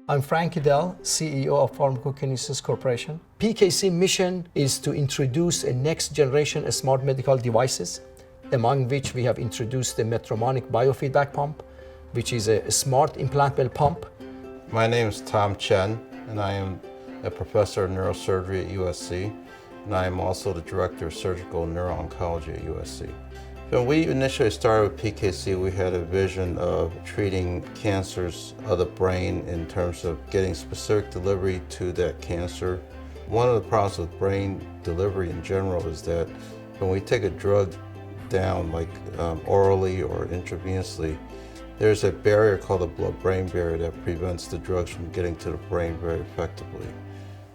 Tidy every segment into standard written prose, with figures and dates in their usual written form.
I'm Frank Idell, CEO of Pharmacokinesis Corporation. PKC mission is to introduce a next generation smart medical devices, among which we have introduced the Metromonic biofeedback pump, which is a smart implantable pump. My name is Tom Chen, and I am a professor of neurosurgery at USC, and I am also the director of surgical neuro-oncology at USC. When we initially started with PKC, we had a vision of treating cancers of the brain in terms of getting specific delivery to that cancer. One of the problems with brain delivery in general is that when we take a drug down, like orally or intravenously, there's a barrier called the blood-brain barrier that prevents the drugs from getting to the brain very effectively.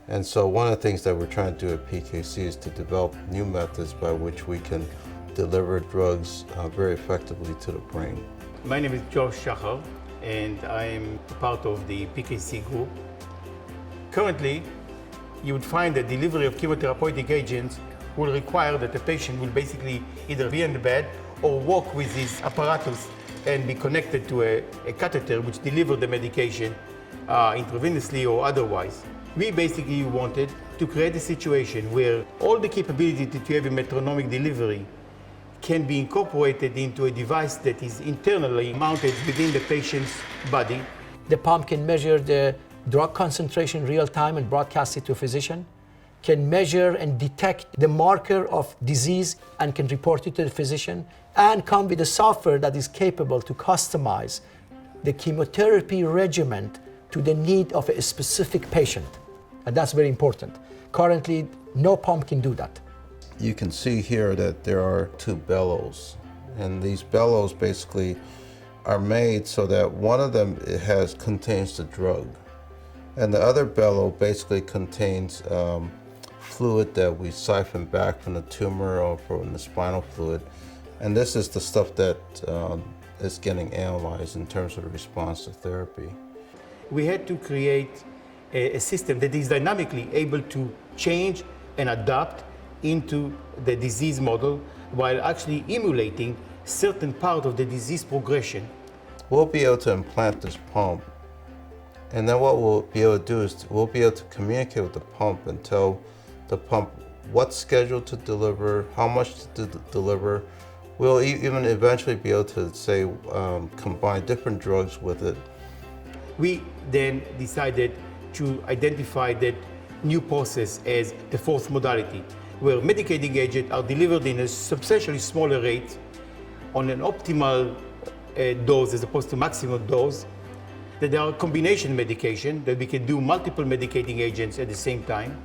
And so one of the things that we're trying to do at PKC is to develop new methods by which we can deliver drugs very effectively to the brain. My name is Josh Shachar, and I am part of the PKC group. Currently, you would find that delivery of chemotherapeutic agents will require that the patient will basically either be in the bed or walk with this apparatus and be connected to a catheter which delivers the medication intravenously or otherwise. We basically wanted to create a situation where all the capability that you have in metronomic delivery can be incorporated into a device that is internally mounted within the patient's body. The pump can measure the drug concentration real time and broadcast it to a physician, can measure and detect the marker of disease and can report it to the physician, and come with a software that is capable to customize the chemotherapy regimen to the need of a specific patient. And that's very important. Currently, no pump can do that. You can see here that there are two bellows, and these bellows basically are made so that one of them contains the drug, and the other bellow basically contains fluid that we siphon back from the tumor or from the spinal fluid, and this is the stuff that is getting analyzed in terms of the response to therapy. We had to create a system that is dynamically able to change and adapt into the disease model while actually emulating certain part of the disease progression. We'll be able to implant this pump, and then what we'll be able to do is we'll be able to communicate with the pump and tell the pump what schedule to deliver, how much to deliver. We'll even eventually be able to say combine different drugs with it. We then decided to identify that new process as the fourth modality, where medicating agents are delivered in a substantially smaller rate on an optimal dose as opposed to maximum dose, that there are combination medication, that we can do multiple medicating agents at the same time,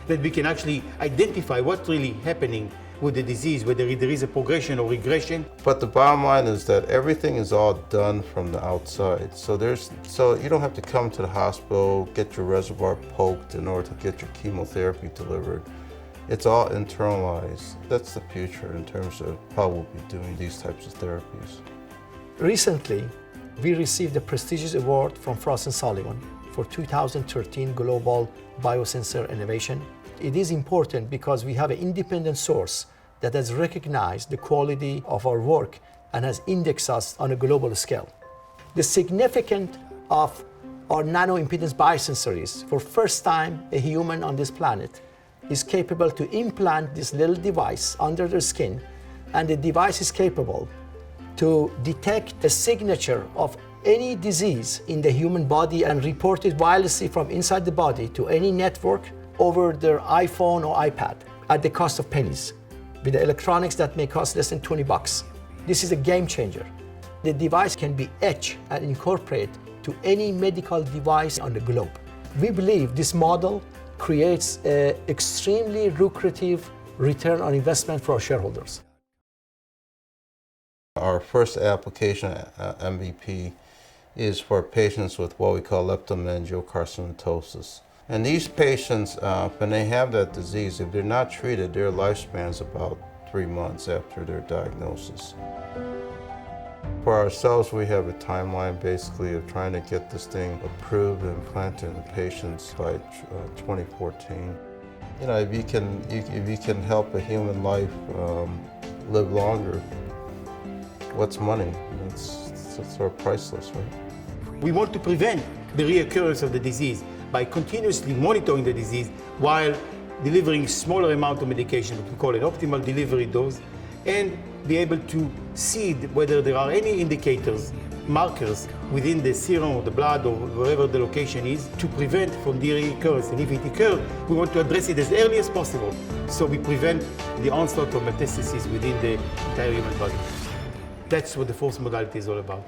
that we can actually identify what's really happening with the disease, whether there is a progression or regression. But the bottom line is that everything is all done from the outside. So you don't have to come to the hospital, get your reservoir poked in order to get your chemotherapy delivered. It's all internalized. That's the future in terms of how we'll be doing these types of therapies. Recently, we received a prestigious award from Frost & Sullivan for 2013 Global Biosensor Innovation. It is important because we have an independent source that has recognized the quality of our work and has indexed us on a global scale. The significance of our nano-impedance biosensor is, for first time, a human on this planet is capable to implant this little device under their skin, and the device is capable to detect a signature of any disease in the human body and report it wirelessly from inside the body to any network over their iPhone or iPad at the cost of pennies, with the electronics that may cost less than 20 bucks. This is a game changer. The device can be etched and incorporated to any medical device on the globe. We believe this model creates an extremely lucrative return on investment for our shareholders. Our first application, MVP, is for patients with what we call leptomeningiocarcinomatosis. And these patients, when they have that disease, if they're not treated, their lifespan is about 3 months after their diagnosis. For ourselves, we have a timeline basically of trying to get this thing approved and implanted in the patients by 2014. You know, if you can help a human life live longer, what's money? It's sort of priceless, right? We want to prevent the reoccurrence of the disease by continuously monitoring the disease while delivering smaller amount of medication, what we call an optimal delivery dose, and be able to see whether there are any indicators, markers within the serum or the blood or wherever the location is to prevent from the recurrence. And if it occurs, we want to address it as early as possible so we prevent the onslaught of metastases within the entire human body. That's what the fourth modality is all about.